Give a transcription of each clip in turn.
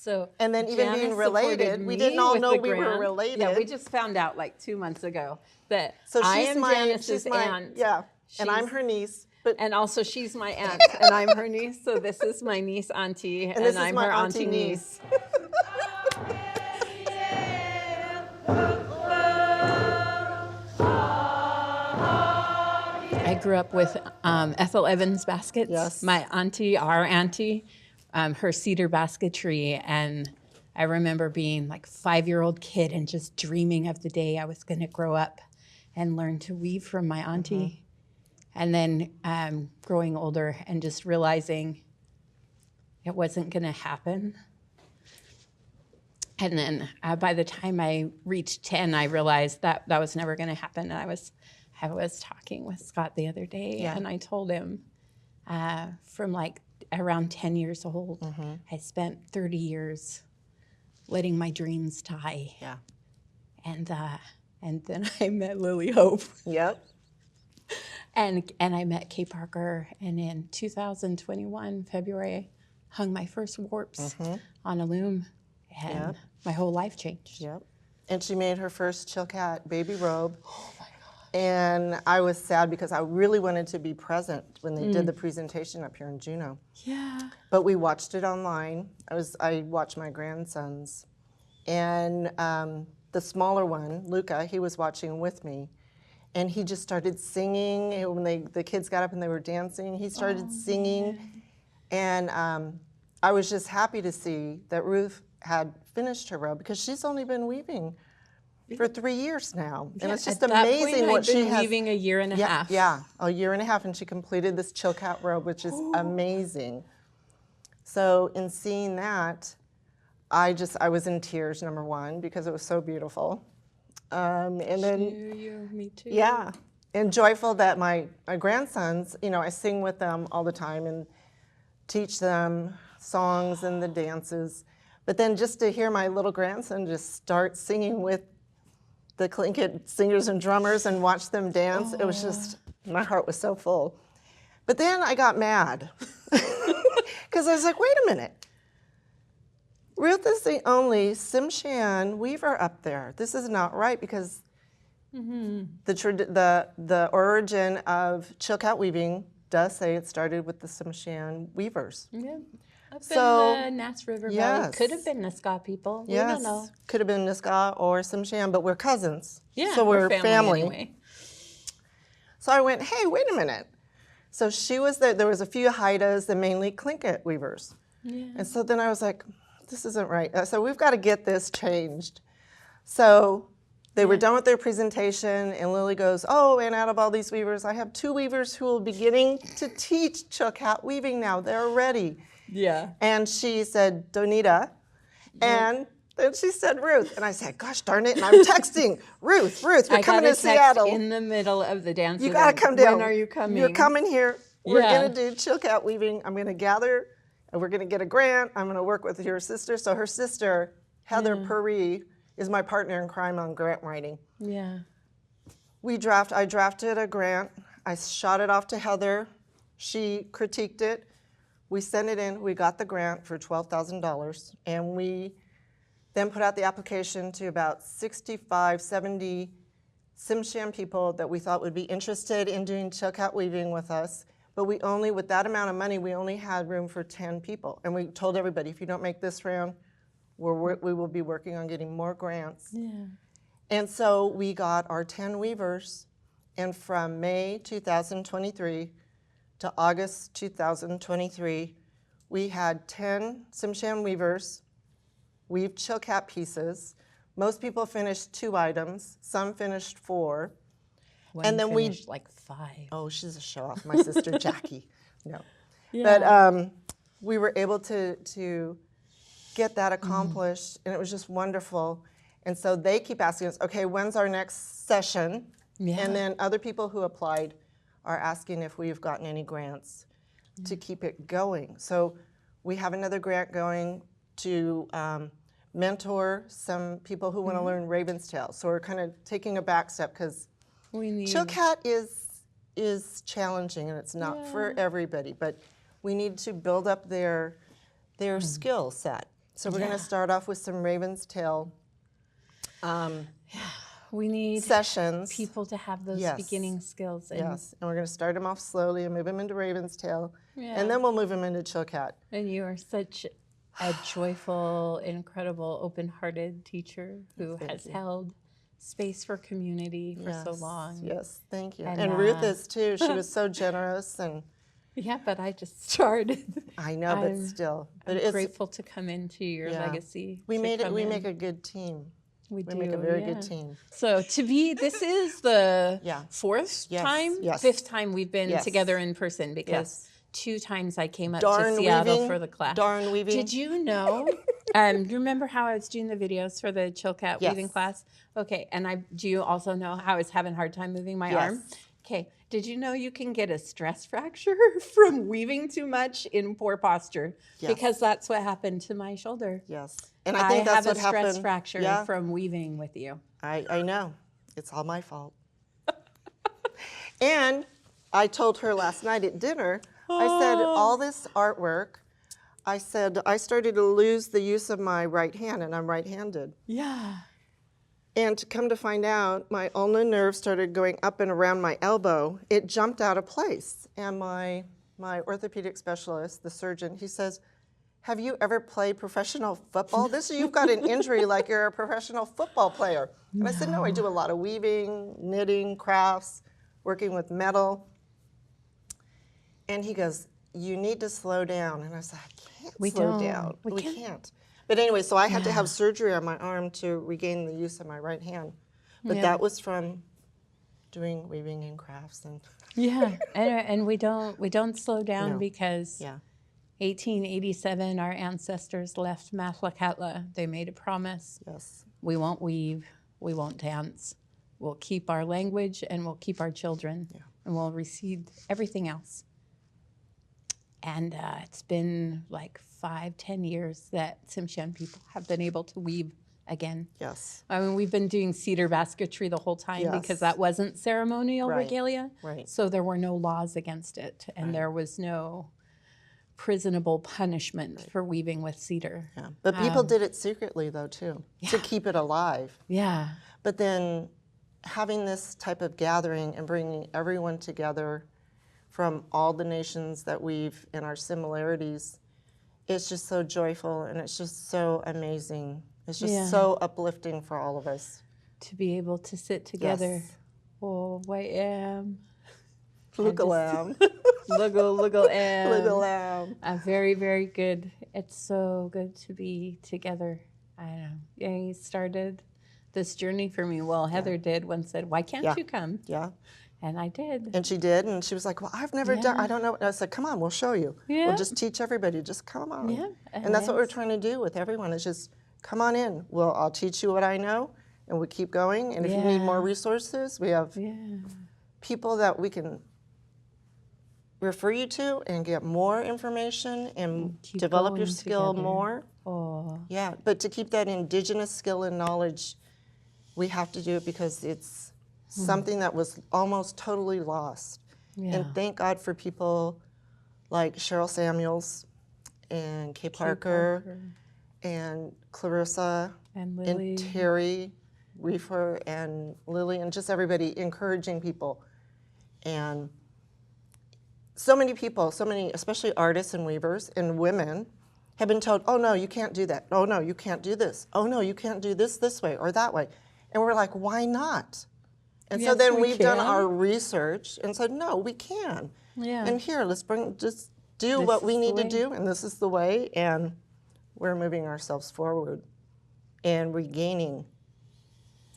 So and then even Janice being related, we didn't me all with know the we were grant. related. Yeah, we just found out like 2 months ago that So I she's am Janice's aunt. yeah, and I'm She's- her niece. But And also she's my aunt, and I'm her niece. So this is my niece auntie, and, this is I'm my her auntie auntie niece. I grew up with Ethel Evans baskets. Yes. My auntie, our auntie, her cedar basketry. And I remember being like a 5-year-old kid and just dreaming of the day I was going to grow up and learn to weave from my auntie. And then growing older and just realizing it wasn't going to happen. And then by the time I reached 10, I realized that that was never going to happen. And I was talking with Scott the other day, and I told him from like around 10 years old, I spent 30 years letting my dreams die. yeah, And then I met Lily Hope. yep. And I met Kay Parker, and in 2021, February, I hung my first warps on a loom, and my whole life changed. Yep. And she made her first Chilkat baby robe. Oh my God. And I was sad because I really wanted to be present when they did the presentation up here in Juneau. Yeah. But we watched it online. I watched my grandsons. And the smaller one, Luca, he was watching with me. And he just started singing. When the kids got up and they were dancing, he started singing. And I was just happy to see that Ruth had finished her robe because she's only been weaving for 3 years now. And it's just amazing what she has. Weaving a year and a half. Yeah, a year and a half, and she completed this Chilkat robe, which is amazing. So in seeing that, I was in tears, number one, because it was so beautiful. And then, Me too. yeah, and joyful that my grandsons, I sing with them all the time and teach them songs and the dances. But then just to hear my little grandson just start singing with the Tlingit singers and drummers and watch them dance, it was just, my heart was so full. But then I got mad because I was like, wait a minute. Ruth is the only Tsimshian weaver up there. This is not right because the origin of Chilkat weaving does say it started with the Tsimshian weavers. Yeah. Up So, in the Nass River Valley. yes. Could have been Nisga'a people. We Yes, don't know. could have been Nisga'a or Tsimshian, but we're cousins. Yeah, so we're family anyway. So I went, hey, wait a minute. So she was there was a few Haidas and mainly Tlingit weavers. Yeah. And so then I was like, this isn't right. So we've got to get this changed. So they were done with their presentation, and Lily goes, oh, and out of all these weavers, I have 2 weavers who will be beginning to teach Chilkat weaving now. They're ready. Yeah. And she said, Donita. And then she said, Ruth. And I said, gosh darn it. And I'm texting, Ruth, you're coming to Seattle. In the middle of the dance. You got to come down. When are you coming? You're coming here. We're Yeah. going to do Chilkat weaving. I'm going to gather, and we're going to get a grant. I'm going to work with your sister. So her sister, Heather Puri, is my partner in crime on grant writing. Yeah. I drafted a grant. I shot it off to Heather. She critiqued it. We sent it in. We got the grant for $12,000. And we then put out the application to about 65, 70 Tsimshian people that we thought would be interested in doing Chilkat weaving with us. But with that amount of money, we only had room for 10 people. And we told everybody, if you don't make this round, we will be working on getting more grants. Yeah. And so we got our 10 weavers, and from May 2023 to August 2023, we had 10 Tsimshian weavers weave Chilkat pieces. Most people finished 2 items, some finished 4. One And then we finished like 5. Oh, she's a show-off, my sister Jackie. No. Yeah. But we were able to get that accomplished, and it was just wonderful. And so they keep asking us, okay, when's our next session? Yeah. And then other people who applied are asking if we've gotten any grants to keep it going. So we have another grant going to mentor some people who want to learn Raven's Tail. So we're kind of taking a back step because Chilkat is challenging, and it's not for everybody, but we need to build up their skill set. So we're going to start off with some Raven's Tail We need sessions. people to have those beginning skills. And Yes, and we're going to start them off slowly and move them into Raven's Tail, Yeah. and then we'll move them into Chilkat. And you are such a joyful, incredible, open-hearted teacher who has held space for community for so long. Yes, thank you. And, And Ruth is too. She was so generous, and Yeah, but I just started. I know, but still, but I'm grateful to come into your legacy. We to made it. come We in. make a good team. We make a very good team. So this is the fourth Yes, time, yes. fifth time we've been Yes. together in person because Yes. 2 times I came up Darn to Seattle weaving, for the class. darn weaving. Did you know? You remember how I was doing the videos for the Chilkat weaving class? Okay, and do you also know how I was having a hard time moving my arm? Okay, did you know you can get a stress fracture from weaving too much in poor posture? Yes. Because that's what happened to my shoulder. Yes, and I think that's have what a stress happened. fracture from weaving with you. I know. It's all my fault. And I told her last night at dinner, I said, all this artwork, I said, I started to lose the use of my right hand, and I'm right-handed. Yeah. And to come to find out, my ulnar nerve started going up and around my elbow. It jumped out of place. And my orthopedic specialist, the surgeon, he says, have you ever played professional football? You've got an injury like you're a professional football player. And I said, no, I do a lot of weaving, knitting, crafts, working with metal. And he goes, you need to slow down. And I said, I can't slow down. We can't. But anyway, so I had to have surgery on my arm to regain the use of my right hand. But that was from doing weaving and crafts. And and we don't slow down because 1887, our ancestors left Matlakatla. They made a promise. Yes. We won't weave, we won't dance. We'll keep our language and we'll keep our children and we'll recede everything else. And it's been like 5-10 years that Tsimshian people have been able to weave again. Yes. I mean, we've been doing cedar basketry the whole time because that wasn't ceremonial regalia. Right. So there were no laws against it, and there was no prisonable punishment for weaving with cedar. Yeah. But people did it secretly, though, too, to keep it alive. Yeah. But then having this type of gathering and bringing everyone together from all the nations that weave and our similarities, it's just so joyful and it's just so amazing. It's just so uplifting for all of us. To be able to sit together. Yes. Oh, I am. Look a lamb. Look am. Look a lamb. Very, very good. It's so good to be together. I know. Yeah, he started this journey for me. Well, Heather did once said, why can't you come? Yeah. And I did. And she did, and she was like, well, I've never done, I don't know. And I said, come on, we'll show you. Yeah. We'll just teach everybody, just come on. Yeah. And that's what we're trying to do with everyone, is just come on in. I'll teach you what I know, and we keep going. And if you need more resources, we have people that we can refer you to and get more information and develop your skill more. Oh. Yeah, but to keep that indigenous skill and knowledge, we have to do it because it's something that was almost totally lost. Yeah. And thank God for people like Cheryl Samuels and Kay Parker and Clarissa and Lily and Terry Reefer and Lily and just everybody encouraging people. And so many people, especially artists and weavers and women, have been told, oh no, you can't do that. Oh no, you can't do this. Oh no, you can't do this way or that way. And we're like, why not? And so then we've done our research and said, no, we can. Yeah. And here, just do what we need to do, and this is the way, and we're moving ourselves forward and regaining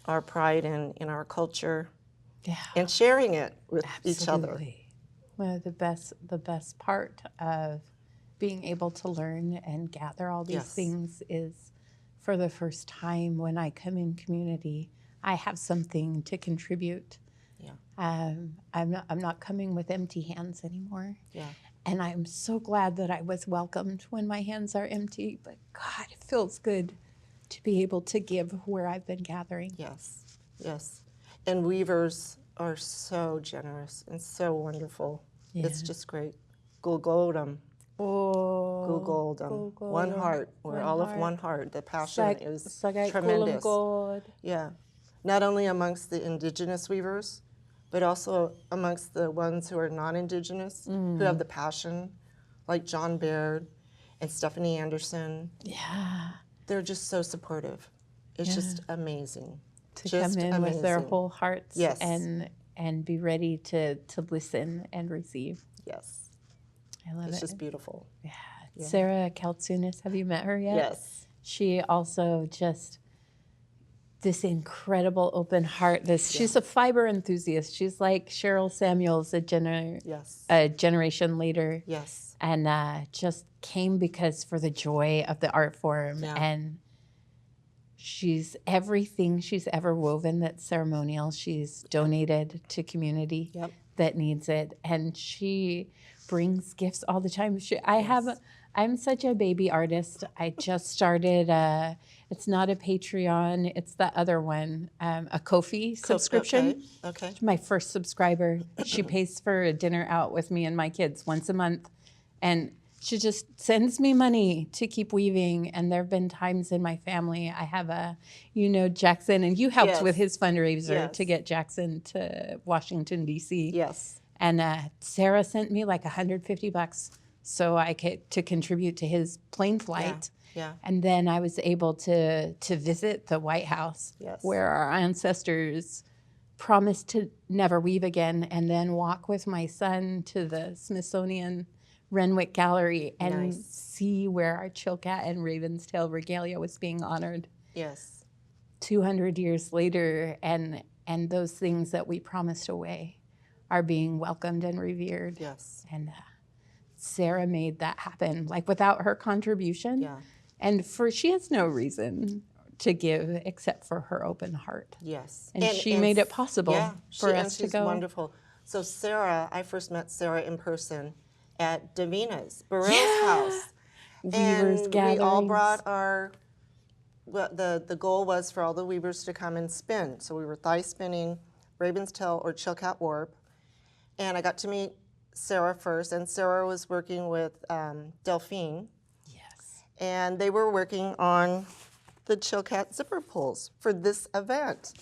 our pride in our culture and sharing it with each other. Well, the best part of being able to learn and gather all these things is, for the first time when I come in community, I have something to contribute. Yeah. I'm not coming with empty hands anymore. Yeah. And I'm so glad that I was welcomed when my hands are empty. But God, it feels good to be able to give where I've been gathering. Yes, yes. And weavers are so generous and so wonderful. Yeah. It's just great. Gulgodam. Googled them. One heart. We're all of one heart. The passion is tremendous. Yeah. Not only amongst the indigenous weavers, but also amongst the ones who are non-indigenous, who have the passion, like John Baird and Stephanie Anderson. Yeah. They're just so supportive. It's just amazing. To come in with their whole hearts Yes. and be ready to listen and receive. Yes. I love it. It's just beautiful. Yeah. Sarah Kaltsunis, have you met her yet? Yes. She also just this incredible open heart. She's a fiber enthusiast. She's like Cheryl Samuels, a generation later. Yes. And just came because for the joy of the art form. Yeah. And she's everything she's ever woven that's ceremonial. She's donated to community that needs it. And she brings gifts all the time. I'm such a baby artist. I just started, it's not a Patreon, it's the other one, a Ko-fi subscription. Okay. My first subscriber. She pays for a dinner out with me and my kids once a month. And she just sends me money to keep weaving. And there have been times in my family, I have Jackson, and you helped with his fundraiser to get Jackson to Washington, D.C. Yes. And Sarah sent me like $150 so I could to contribute to his plane flight. Yeah. And then I was able to visit the White House where our ancestors promised to never weave again, and then walk with my son to the Smithsonian Renwick Gallery and see where our Chilkat and Raven's Tail regalia was being honored. Yes. 200 years later, and those things that we promised away are being welcomed and revered. Yes. And Sarah made that happen, like without her contribution. Yeah. And she has no reason to give except for her open heart. Yes. And she made it possible for us to go. She's wonderful. So Sarah, I first met Sarah in person at Davina's, Burrell's house. Weavers gatherings. We all brought the goal was for all the weavers to come and spin. So we were thigh spinning, Raven's Tail or Chilkat warp. And I got to meet Sarah first, and Sarah was working with Delphine. Yes. And they were working on the Chilkat zipper pulls for this event.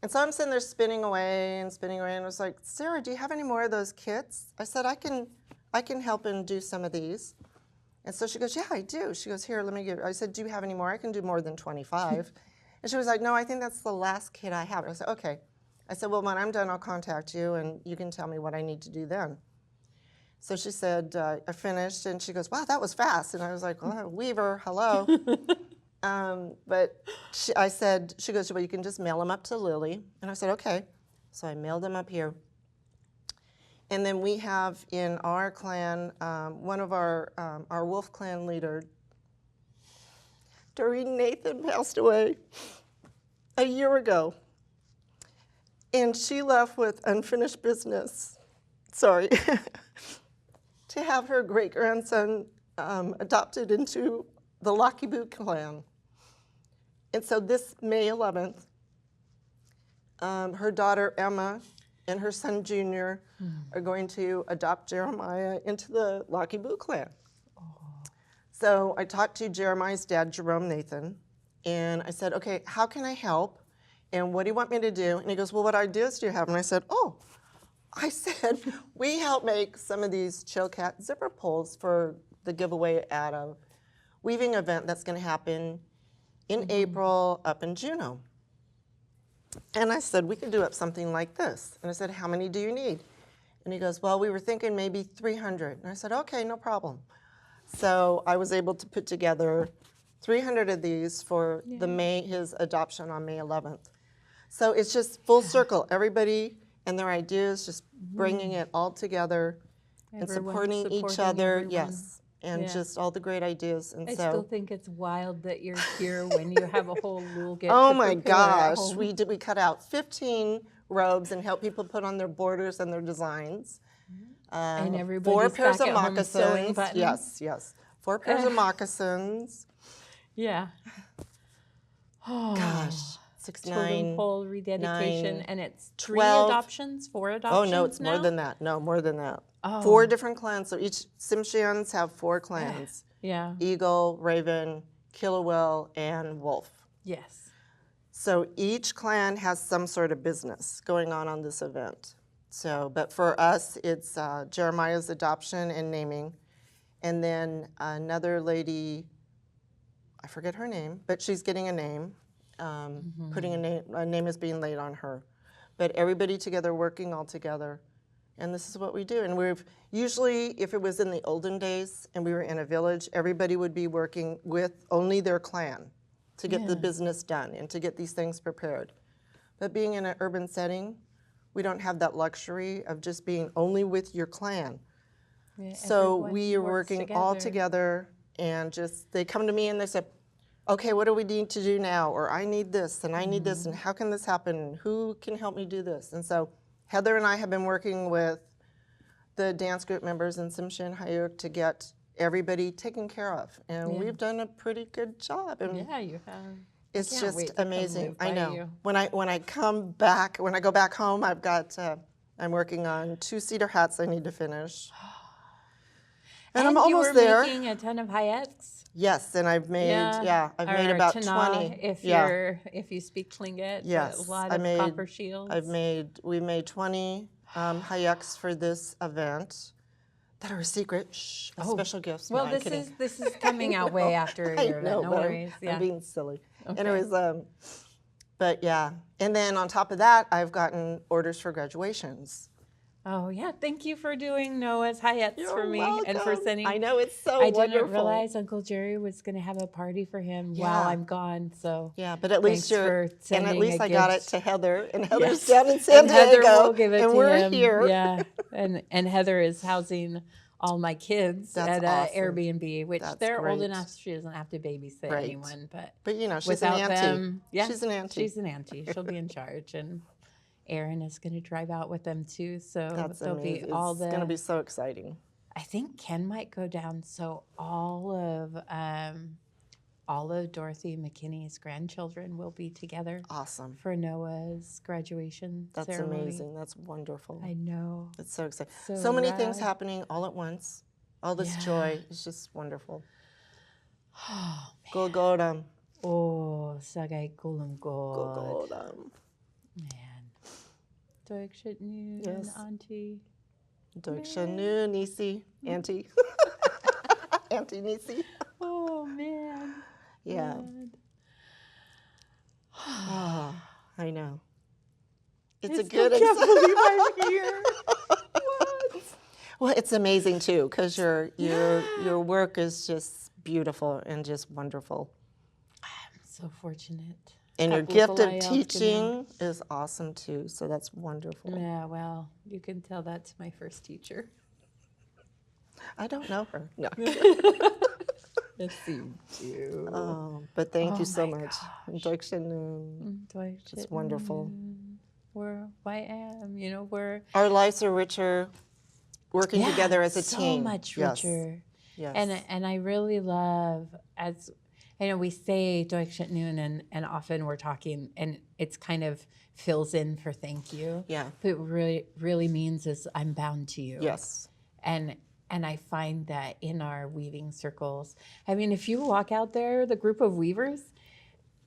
And so I'm sitting there spinning away, and I was like, Sarah, do you have any more of those kits? I said, I can help and do some of these. And so she goes, yeah, I do. She goes, here, let me give you. I said, do you have any more? I can do more than 25. And she was like, no, I think that's the last kit I have. I said, okay. I said, well, when I'm done, I'll contact you, and you can tell me what I need to do then. So she said, I finished, and she goes, wow, that was fast. And I was like, well, Weaver, hello. But she goes, well, you can just mail them up to Lily. And I said, okay. So I mailed them up here. And then we have in our clan, one of our wolf clan leader, Doreen Nathan, passed away a year ago. And she left with unfinished business, sorry, to have her great-grandson adopted into the Lx'sg clan. And so this May 11th, her daughter Emma and her son Junior are going to adopt Jeremiah into the Lx'sg clan. Oh. So I talked to Jeremiah's dad, Jerome Nathan, and I said, okay, how can I help? And what do you want me to do? And he goes, well, what ideas do you have? And I said, we help make some of these Chilkat zipper pulls for the giveaway at a weaving event that's going to happen in April up in Juneau. And I said, we could do up something like this. And I said, how many do you need? And he goes, well, we were thinking maybe 300. And I said, okay, no problem. So I was able to put together 300 of these for his adoption on May 11th. So it's just full circle. Everybody and their ideas, just bringing it all together and supporting each other. Everyone. Yes. And just all the great ideas. And I still think it's wild that you're here when you have a whole rule get oh my gosh, we cut out 15 robes and help people put on their borders and their designs. And everybody's 4 pairs back of at home sewing moccasins. buttons. Yes. 4 pairs of moccasins. Yeah. Oh gosh. 6, Totem 9, pole rededication, 9, and it's 12. 4 adoptions Oh no, it's now? more than that. No, more than that. Oh. 4 different clans. So each Tsimshians have 4 clans. Yeah. Eagle, Raven, Kilowell, and Wolf. Yes. So each clan has some sort of business going on this event. So, but for us, it's Jeremiah's adoption and naming. And then another lady, I forget her name, but she's getting a name. Putting a name is being laid on her. But everybody together, working all together. And this is what we do. And we've usually, if it was in the olden days and we were in a village, everybody would be working with only their clan to get the business done and to get these things prepared. But being in an urban setting, we don't have that luxury of just being only with your clan. Yeah, so we are working all together, and just, they come to me and they say, okay, what do we need to do now? Or I need this, and I need this, and how can this happen? Who can help me do this? And so Heather and I have been working with the dance group members in Tsimshian and Hayuk to get everybody taken care of. And we've done a pretty good job. And yeah, you have. It's just amazing. I know. When I come back, when I go back home, I've got, I'm working on 2 cedar hats I need to finish. And I'm almost there. Making a ton of hayeks. Yes, and I've made I've made about 20. If you speak Tlingit, yes, a lot of copper shields. We made 20 hayeks for this event that are a secret. Shh, a special gift. Well, no, this is coming out way after your event. No worries. I'm being silly. Okay. Anyways, but yeah, and then on top of that, I've gotten orders for graduations. Oh yeah, thank you for doing Noah's hayeks for me and for sending. I know, it's so wonderful. I didn't realize Uncle Jerry was going to have a party for him while I'm gone. So yeah, but at least I got it to Heather, and Heather's yes. down in San Diego, Heather will give it and to we're him. here. Yeah, and Heather is housing all my kids at awesome. Airbnb, which they're old enough she doesn't have to babysit anyone. But you know, she's without an auntie. them, she's an auntie. She's an auntie. She'll be in charge, and Aaron is going to drive out with them too. So there'll be all the. It's going to be so exciting. I think Ken might go down. So all of Dorothy McKinney's grandchildren will be together. Awesome. For Noah's graduation ceremony. That's amazing. That's wonderful. I know. It's so exciting. So many things happening all at once. All this joy. It's just wonderful. Oh, Gogodam. Oh, sagay kulum god. Gogodam. Man. Doikshitnu, yes. Auntie. Doikshitnu, Nisi, Auntie. Auntie Nisi. Oh, man. Yeah. Oh, I know. It's a good example. I can't believe I'm here. What? Well, it's amazing too, because your work is just beautiful and just wonderful. I'm so fortunate. And your gift of teaching is awesome too, so that's wonderful. Yeah, well, you can tell that's my first teacher. I don't know her. No. Yes, you do. Oh, but thank you so much. It's wonderful. We're our lives are richer working together as a team. So much richer. Yes. And I really love, as I know we say Doikshitnun, and often we're talking, and it's kind of fills in for thank you. Yeah. But what really means is I'm bound to you. Yes. And I find that in our weaving circles, I mean, if you walk out there, the group of weavers,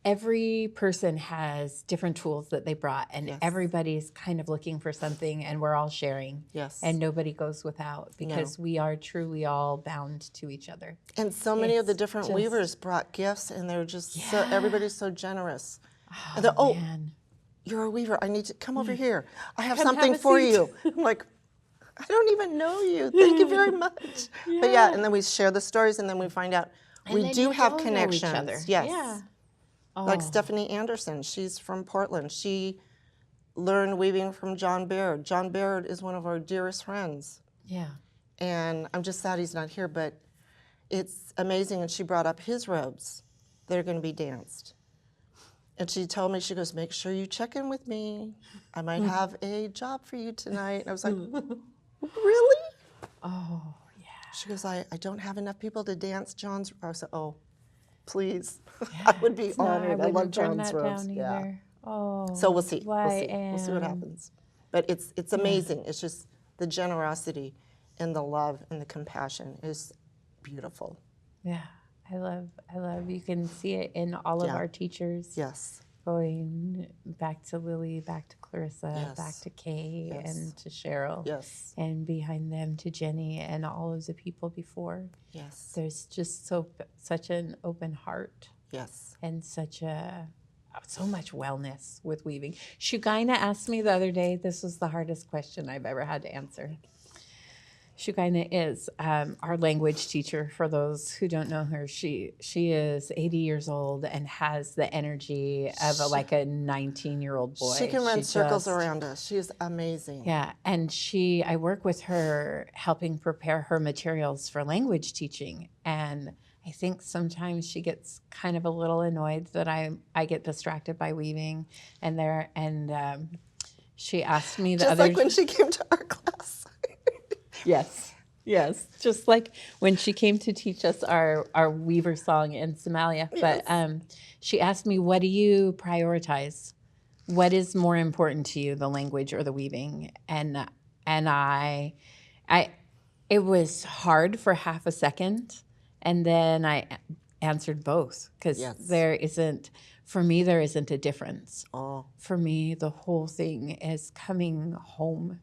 every person has different tools that they brought, and everybody's kind of looking for something, and we're all sharing. Yes. And nobody goes without, because we are truly all bound to each other. And so many of the different weavers brought gifts, and they're just so, everybody's so generous. Oh, and they're, man. You're a weaver. I need to come over here. I have something for you. I'm like, I don't even know you. Thank you very much. But and then we share the stories, and then we find out we do have connections. Know each other. Yes. Yeah. Oh. Like Stephanie Anderson, she's from Portland. She learned weaving from John Baird. John Baird is one of our dearest friends. Yeah. And I'm just sad he's not here, but it's amazing. And she brought up his robes that are going to be danced. And she told me, she goes, make sure you check in with me. I might have a job for you tonight. And I was like, really? Oh, yeah. She goes, I don't have enough people to dance John's. I said, oh, please. I would be honored. I love John's robes. Yeah. Oh. So we'll see. We'll see what happens. But it's amazing. It's just the generosity. and the love and the compassion is beautiful. Yeah, I love, you can see it in all of our teachers. Yes. Going back to Lily, back to Clarissa, Yes. back to Kay, Yes. and to Cheryl. Yes. And behind them to Jenny and all of the people before. Yes. There's just such an open heart. Yes. And so much wellness with weaving. Shugaina asked me the other day, this was the hardest question I've ever had to answer. Shugaina is our language teacher. For those who don't know her, she is 80 years old and has the energy of a 19-year-old boy. She can run circles around us. She's amazing. Yeah, and I work with her helping prepare her materials for language teaching. And I think sometimes she gets kind of a little annoyed that I get distracted by weaving. And she asked me the Just other like when she came to our class. Yes. Just like when she came to teach us our Weaver song in Somalia. Yes. But she asked me, what do you prioritize? What is more important to you, the language or the weaving? And it was hard for half a second. And then I answered both because there isn't a difference. Oh. For me, the whole thing is coming home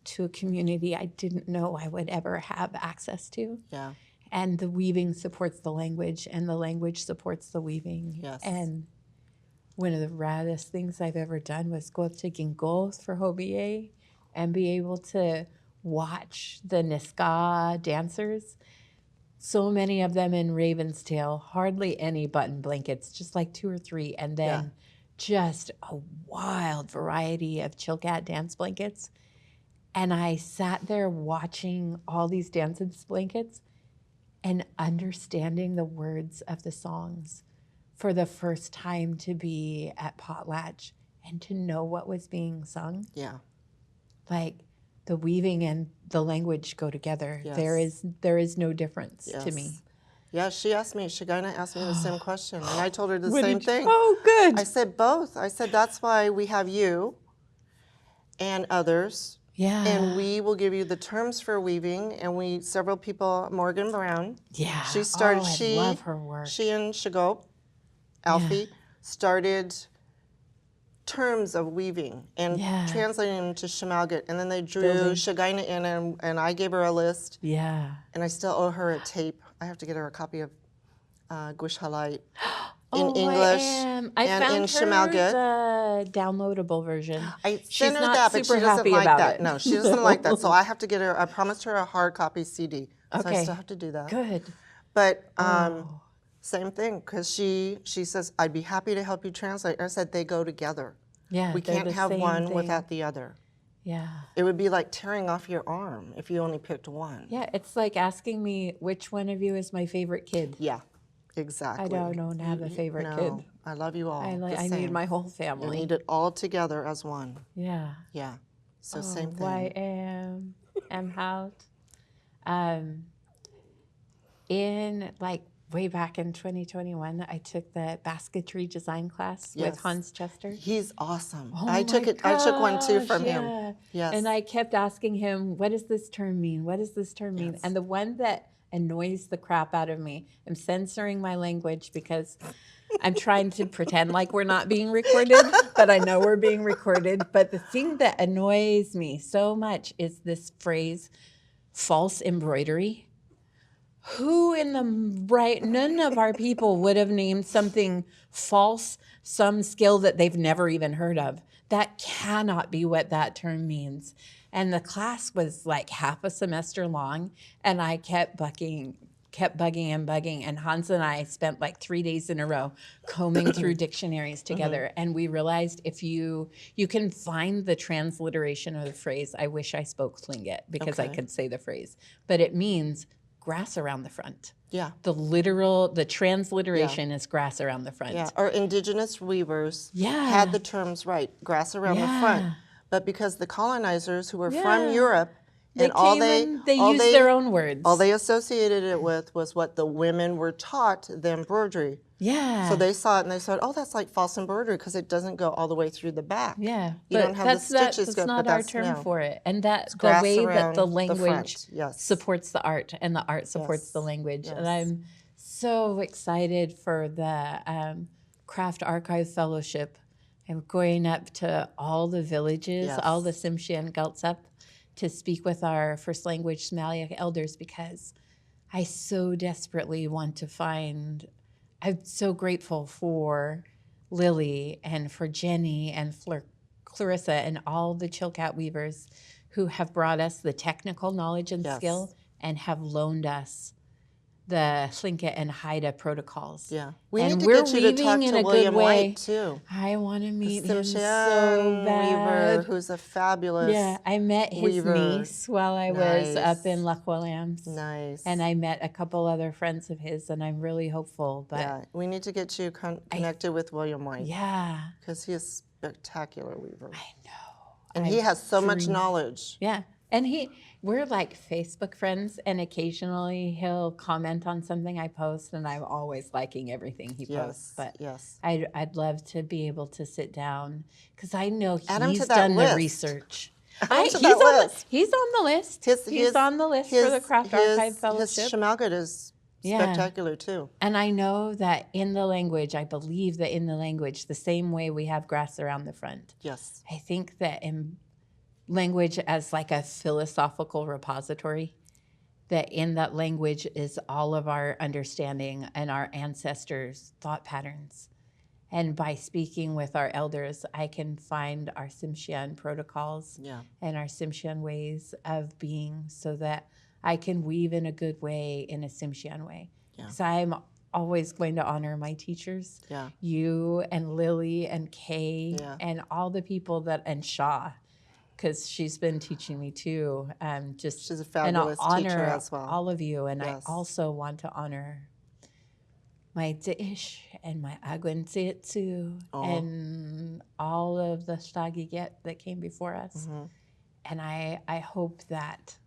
to a community I didn't know I would ever have access to. Yeah. And the weaving supports the language, and the language supports the weaving. Yes. And one of the raddest things I've ever done was go up to Gingo for Hobiye and be able to watch the Niska dancers. So many of them in Raven's Tail, hardly any button blankets, just like 2 or 3. And then just a wild variety of Chilkat dance blankets. And I sat there watching all these dance blankets and understanding the words of the songs for the first time, to be at Potlatch and to know what was being sung. Yeah. Like the weaving and the language go together. Yes. There is no difference to me. Yeah, Shugaina asked me the same question, and I told her the What same did you- thing. Oh, good. I said both. I said that's why we have you and others. Yeah. And we will give you the terms for weaving. And several people, Morgan Brown. Yeah. She started. I love her work. She and Ksgooga, Alfie, started terms of weaving and translating them to Shmalgat. And then they drew Shugaina in, and I gave her a list. Yeah. And I still owe her a tape. I have to get her a copy of Gwisgwaasgm in English and in Shmalgat. The downloadable version. I sent her that, but she doesn't like that. No, she doesn't like that. So I have to get her. I promised her a hard copy CD. So I still have to do that. Good. But same thing, because she says, I'd be happy to help you translate. I said, they go together. Yeah. We can't have one without the other. Yeah. It would be like tearing off your arm if you only picked one. Yeah, it's like asking me which one of you is my favorite kid. Yeah, exactly. I don't have a favorite kid. I love you all. I need my whole family. You need it all together as one. Yeah. Yeah. So same thing. I am out. In way back in 2021, I took the basketry design class with Hans Chester. He's awesome. Oh I took one too from him. Yes. And I kept asking him, what does this term mean? What does this term mean? And the one that annoys the crap out of me, I'm censoring my language because I'm trying to pretend like we're not being recorded, but I know we're being recorded. But the thing that annoys me so much is this phrase, false embroidery. Who in the right, none of our people would have named something false, some skill that they've never even heard of. That cannot be what that term means. And the class was like half a semester long, and I kept bugging. And Hans and I spent 3 days in a row combing through dictionaries together. And we realized if you can find the transliteration of the phrase, I wish I spoke Tlingit because I could say the phrase, but it means grass around the front. Yeah. The transliteration is grass around the front. Yeah, or indigenous weavers had the terms right, grass around the front. But because the colonizers who were from Europe They came and they used their own words. All they associated it with was what the women were taught, the embroidery. Yeah. So they saw it and they said, "Oh, that's like false embroidery because it doesn't go all the way through the back. Yeah, you don't have the stitches that's go, not but our that's term no. for it, and that the way that the around language front. Yes. supports the art and the art supports the language, and I'm so excited for the Craft Archive Fellowship. I'm going up to all the villages, all the Tsimshian Gultsup, to speak with our first language Smalliak elders because I so desperately want to find. I'm so grateful for Lily and for Jenny and for Clarissa and all the Chilkat weavers who have brought us the technical knowledge and skill and have loaned us the Slinka and Haida protocols. Yeah, we and need to we're get you to talk weaving to in a William good way. White too. I want to meet him so Tsimshian bad. weaver, who's a fabulous I met his weaver. niece while I was up in Loch Williams. Nice. And I met a couple other friends of his, and I'm really hopeful. But yeah, we need to get you connected with William White. Yeah. Because he is a spectacular weaver. I know. And he has so much knowledge. Yeah. And we're like Facebook friends, and occasionally he'll comment on something I post, and I'm always liking everything he posts. But I'd love to be able to sit down because I know he's done the research. He's on the list. He's on the list for the Craft Archive Fellowship. His Shmalgut is spectacular too. And I know that in the language, I believe that in the language, the same way we have grass around the front. Yes. I think that in language as like a philosophical repository, that in that language is all of our understanding and our ancestors' thought patterns. And by speaking with our elders, I can find our Tsimshian protocols and our Tsimshian ways of being so that I can weave in a good way, in a Tsimshian way. Because I'm always going to honor my teachers, you and Lily and Kay and all the people and Shaw, because she's been teaching me too. She's a fabulous teacher as well. All of you, and I also want to honor my Dish and my Agwen Tsietsu and all of the Stagiget that came before us. And I hope that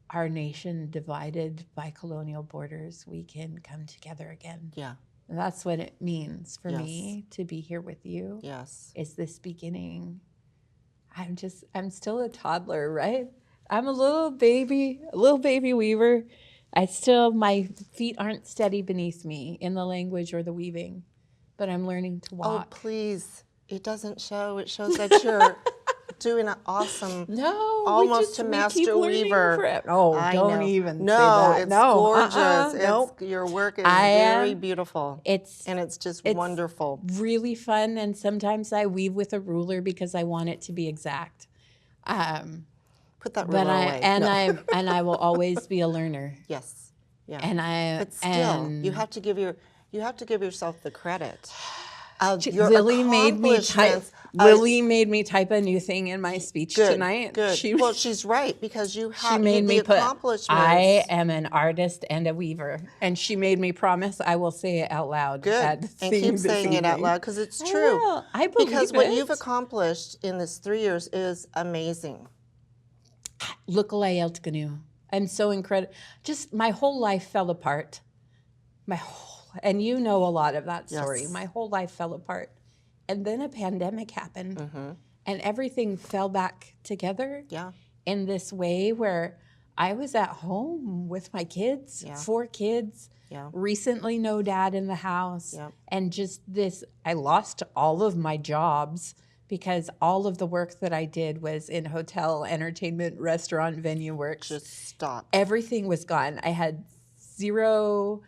our nation divided by colonial borders, we can come together again. Yeah. And that's what it means for me to be here with you. Yes. Is this beginning. I'm still a toddler, right? I'm a little baby weaver. My feet aren't steady beneath me in the language or the weaving, but I'm learning to walk. Oh, please. It doesn't show. It shows that you're doing an awesome, almost a master weaver. Don't even say No, that. It's gorgeous. Nope. Your work is very beautiful. And it's just wonderful. Really fun, and sometimes I weave with a ruler because I want it to be exact. Put that ruler away. And I will always be a learner. Yes. Yeah. But still, you have to give yourself the credit. Lily made me type a new thing in my speech tonight. Good. She's right because you have she made me put accomplishments. I am an artist and a weaver, and she made me promise I will say it out loud. Good, and keep saying it out loud because it's true. I believe because what you've accomplished in this 3 years is amazing. Yéil. I'm so incredible. Just my whole life fell apart. And you know a lot of that story. Yes. My whole life fell apart. And then a pandemic happened. And everything fell back together in this way where I was at home with my kids, 4 kids, recently no dad in the house. And just this, I lost all of my jobs because all of the work that I did was in hotel, entertainment, restaurant, venue work. Just stopped. Everything was gone. I had 0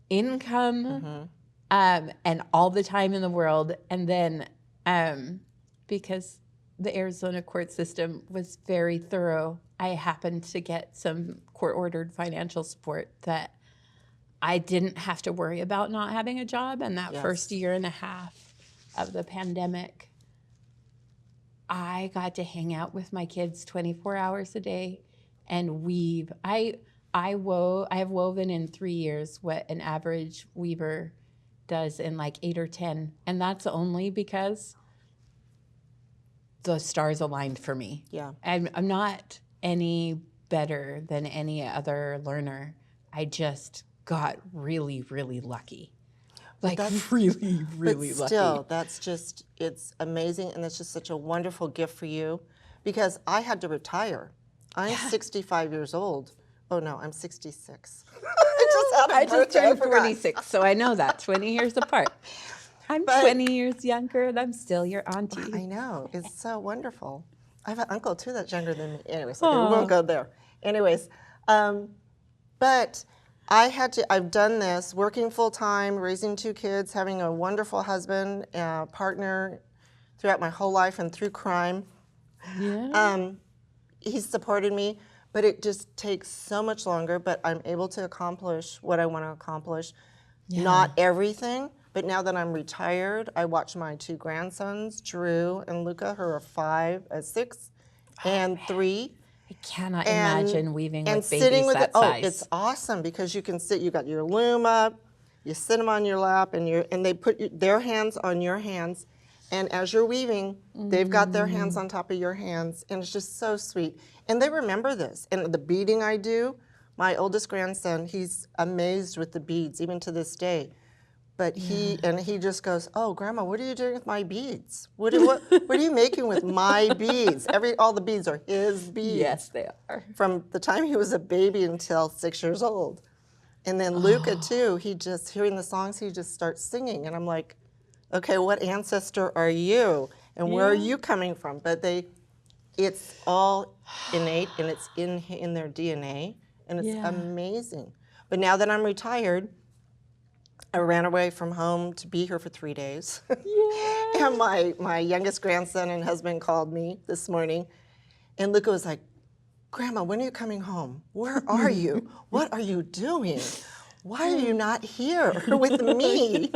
income and all the time in the world. And then because the Arizona court system was very thorough, I happened to get some court-ordered financial support that I didn't have to worry about not having a job. And that first year and a half of the pandemic, I got to hang out with my kids 24 hours a day and weave. I have woven in 3 years what an average weaver does in like 8 or 10. And that's only because the stars aligned for me. Yeah. And I'm not any better than any other learner. I just got really, really lucky. Like really, really But still, lucky. that's just, it's amazing, and it's just such a wonderful gift for you, because I had to retire. I'm 65 years old. Oh no, I'm 66. I just turned 46, so I know that, 20 years apart. I'm 20 years younger, and I'm still your auntie. I know, it's so wonderful. I have an uncle too that's younger than me. Anyways, okay, we won't go there. Anyways, but I've done this, working full time, raising 2 kids, having a wonderful husband, partner throughout my whole life and through crime. Yeah. He's supported me, but it just takes so much longer, but I'm able to accomplish what I want to accomplish. Yeah. Not everything, but now that I'm retired, I watch my 2 grandsons, Drew and Luca, who are 6 and 3. I cannot imagine weaving and with sitting babies with that it. Oh, size. it's awesome, because you can sit, you got your loom up, you sit them on your lap, and they put their hands on your hands, and as you're weaving, they've got their hands on top of your hands, and it's just so sweet. And they remember this. And the beading I do, my oldest grandson, he's amazed with the beads, even to this day. But he just goes, "Oh, Grandma, what are you doing with my beads? What are you making with my beads? All the beads are his beads." Yes, they are. From the time he was a baby until 6 years old. And then Luca too, he just, hearing the songs, he just starts singing. And I'm like, okay, what ancestor are you? And where are you coming from? But it's all innate, and it's in their DNA, and it's amazing. But now that I'm retired, I ran away from home to be here for 3 days. Yeah. And my youngest grandson and husband called me this morning, and Luca was like, "Grandma, when are you coming home? Where are you? What are you doing? Why are you not here with me?"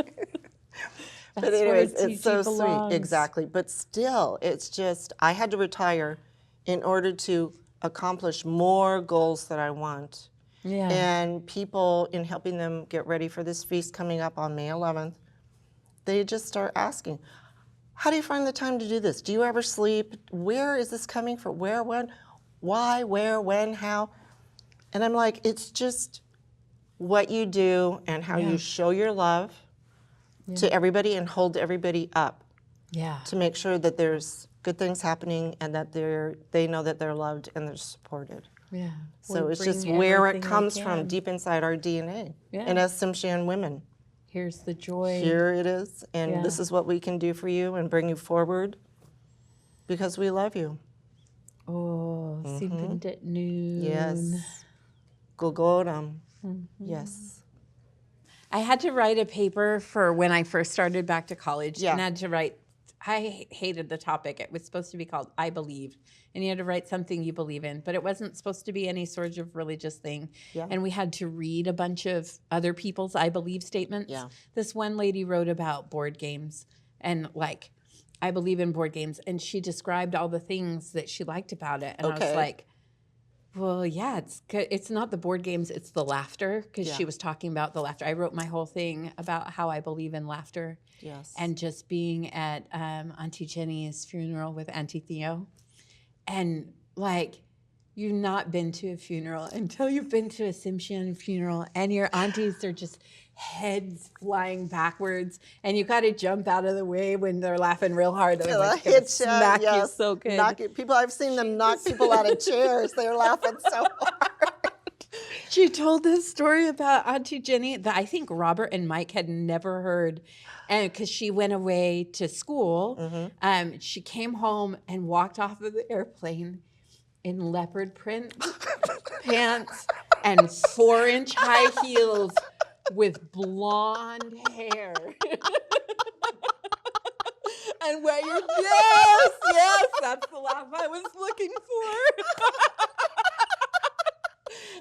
But anyways, it's so sweet. Exactly. But still, it's just, I had to retire in order to accomplish more goals that I want. Yeah. And people, in helping them get ready for this feast coming up on May 11th, they just start asking, "How do you find the time to do this? Do you ever sleep? Where is this coming from? Where, when, why, where, when, how?" And I'm like, it's just what you do and how you show your love to everybody and hold everybody up. Yeah. To make sure that there's good things happening, and that they know that they're loved and they're supported. Yeah. So it's just where it comes from, deep inside our DNA. Yeah. And as Tsimshian women, Here's the joy. here it is, and this is what we can do for you and bring you forward, because we love you. Oh, Simpindit Noon. Yes. Ksgooga. Yes. I had to write a paper for when I first started back to college. Yeah. And I had to write, I hated the topic. It was supposed to be called I Believe. And you had to write something you believe in, but it wasn't supposed to be any sort of religious thing. Yeah. And we had to read a bunch of other people's I believe statements. Yeah. This one lady wrote about board games and like, I believe in board games. And she described all the things that she liked about it. And I was like, well, yeah, it's not the board games, it's the laughter, because she was talking about the laughter. I wrote my whole thing about how I believe in laughter. Yes. And just being at Auntie Jenny's funeral with Auntie Theo. And like, you've not been to a funeral until you've been to a Tsimshian funeral, and your aunties are just heads flying backwards, and you got to jump out of the way when they're laughing real hard. They're like, hit smack you so good. People, I've seen them knock people out of chairs. They're laughing so hard. She told this story about Auntie Jenny that I think Robert and Mike had never heard. And because she went away to school, she came home and walked off of the airplane in leopard print pants and 4-inch high heels with blonde hair. And where you, yes, that's the laugh I was looking for.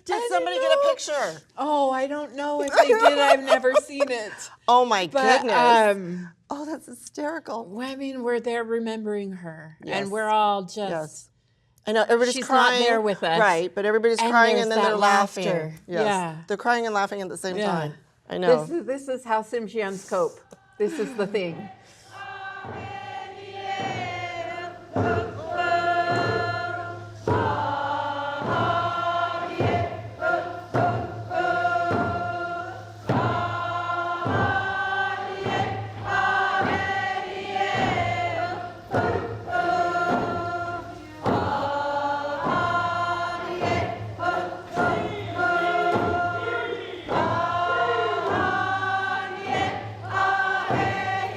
Did somebody get a picture? Oh, I don't know if they did. I've never seen it. Oh my goodness. But, oh, that's hysterical. I mean, we're there remembering her, Yes. and we're all just. Yes. I know everybody's She's crying. not there with us. Right, but everybody's And crying, there's and then that they're laughing. laughter. Yes. Yeah. They're crying and laughing at the same Yeah. time. I know. This is how Tsimshians cope. This is the thing. Hey,